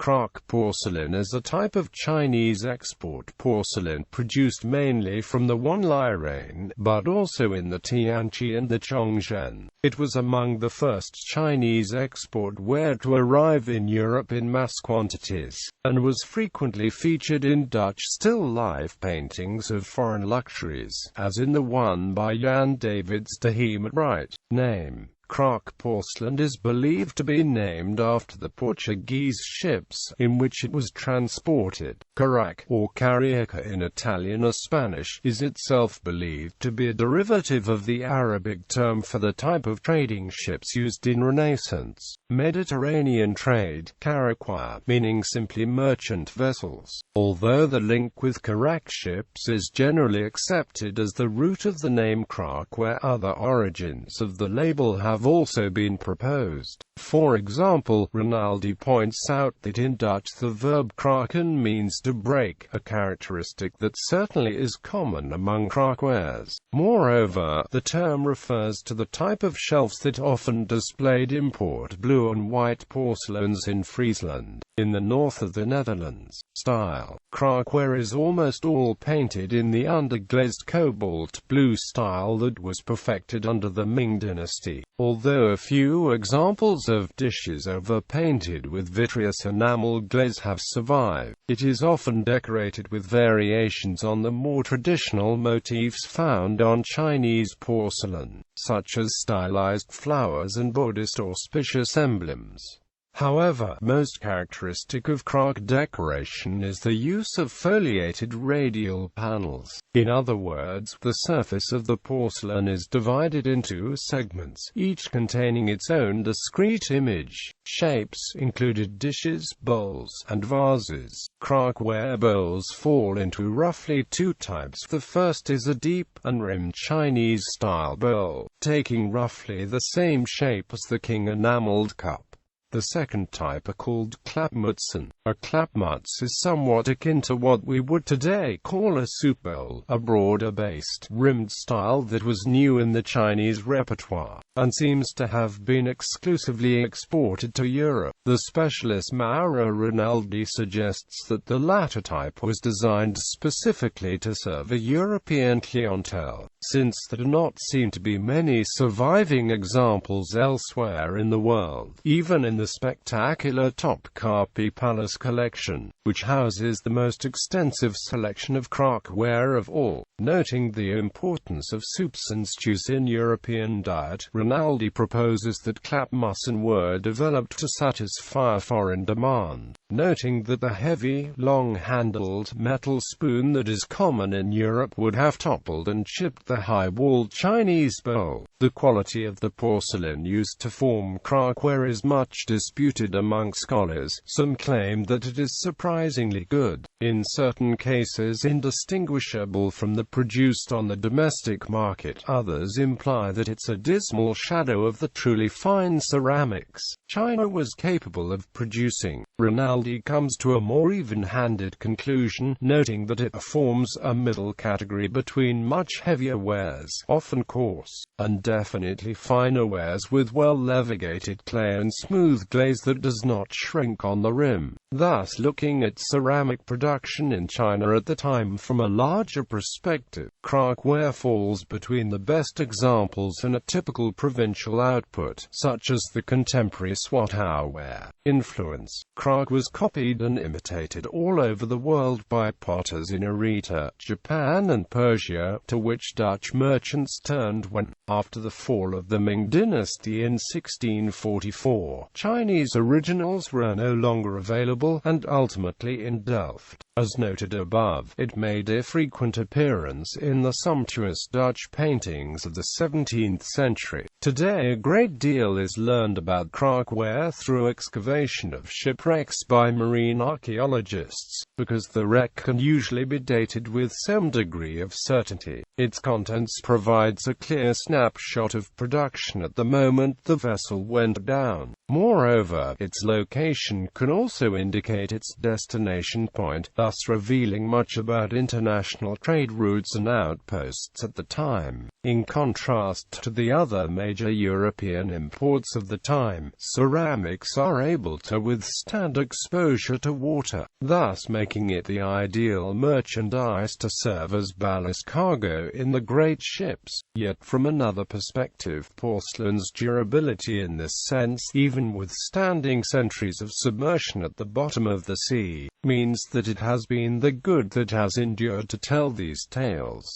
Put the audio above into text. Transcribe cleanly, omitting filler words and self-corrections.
Kraak porcelain is a type of Chinese export porcelain produced mainly from the Wanli region, but also in the Tianqi and the Chongzhen. It was among the first Chinese export ware to arrive in Europe in mass quantities, and was frequently featured in Dutch still life paintings of foreign luxuries, as in the one by Jan Davidsz de Heem. Right name. Kraak porcelain is believed to be named after the Portuguese ships in which it was transported. Kraak, or Carriaca in Italian or Spanish, is itself believed to be a derivative of the Arabic term for the type of trading ships used in Renaissance Mediterranean trade, Carraquer, meaning simply merchant vessels, although the link with Kraak ships is generally accepted as the root of the name Kraak, where other origins of the label have also been proposed. For example, Rinaldi points out that in Dutch the verb kraken means to break, a characteristic that certainly is common among Kraakwares. Moreover, the term refers to the type of shelves that often displayed import blue and white porcelains in Friesland, in the north of the Netherlands. Style. Kraakware is almost all painted in the underglazed cobalt blue style that was perfected under the Ming dynasty, although a few examples of dishes over-painted with vitreous enamel glaze have survived. It is often decorated with variations on the more traditional motifs found on Chinese porcelain, such as stylized flowers and Buddhist auspicious emblems. However, most characteristic of Kraak decoration is the use of foliated radial panels. In other words, the surface of the porcelain is divided into segments, each containing its own discrete image. Shapes included dishes, bowls, and vases. Kraakware bowls fall into roughly two types. The first is a deep, unrimmed Chinese-style bowl, taking roughly the same shape as the king enameled cup. The second type are called klapmutsen. A klapmuts is somewhat akin to what we would today call a soup bowl, a broader-based, rimmed style that was new in the Chinese repertoire, and seems to have been exclusively exported to Europe. The specialist Mauro Rinaldi suggests that the latter type was designed specifically to serve a European clientele, since there do not seem to be many surviving examples elsewhere in the world, even in the spectacular Topkapi Palace collection, which houses the most extensive selection of Kraakware of all. Noting the importance of soups and stews in European diet, Rinaldi proposes that klapmussen were developed to satisfy foreign demand, noting that the heavy, long-handled metal spoon that is common in Europe would have toppled and chipped the high-walled Chinese bowl. The quality of the porcelain used to form Kraakware is much disputed among scholars. Some claim that it is surprisingly good, in certain cases indistinguishable from the produced on the domestic market. Others imply that it's a dismal shadow of the truly fine ceramics China was capable of producing. Rinaldi comes to a more even-handed conclusion, noting that it forms a middle category between much heavier wares, often coarse, and definitely finer wares with well-levigated clay and smooth glaze that does not shrink on the rim. Thus, looking at ceramic production in China at the time from a larger perspective, Kraakware falls between the best examples in a typical provincial output, such as the contemporary Swatow-ware. Influence. Kraak was copied and imitated all over the world by potters in Arita, Japan and Persia, to which Dutch merchants turned when, after the fall of the Ming dynasty in 1644, Chinese originals were no longer available, and ultimately in Delft. As noted above, it made a frequent appearance in the sumptuous Dutch paintings of the 17th century. Today a great deal is learned about Kraakware through excavation of shipwrecks by marine archaeologists, because the wreck can usually be dated with some degree of certainty. Its contents provides a clear snapshot snapshot of production at the moment the vessel went down. Moreover, its location can also indicate its destination point, thus revealing much about international trade routes and outposts at the time. In contrast to the other major European imports of the time, ceramics are able to withstand exposure to water, thus making it the ideal merchandise to serve as ballast cargo in the great ships. Yet from another perspective, porcelain's durability in this sense, even withstanding centuries of submersion at the bottom of the sea, means that it has been the good that has endured to tell these tales.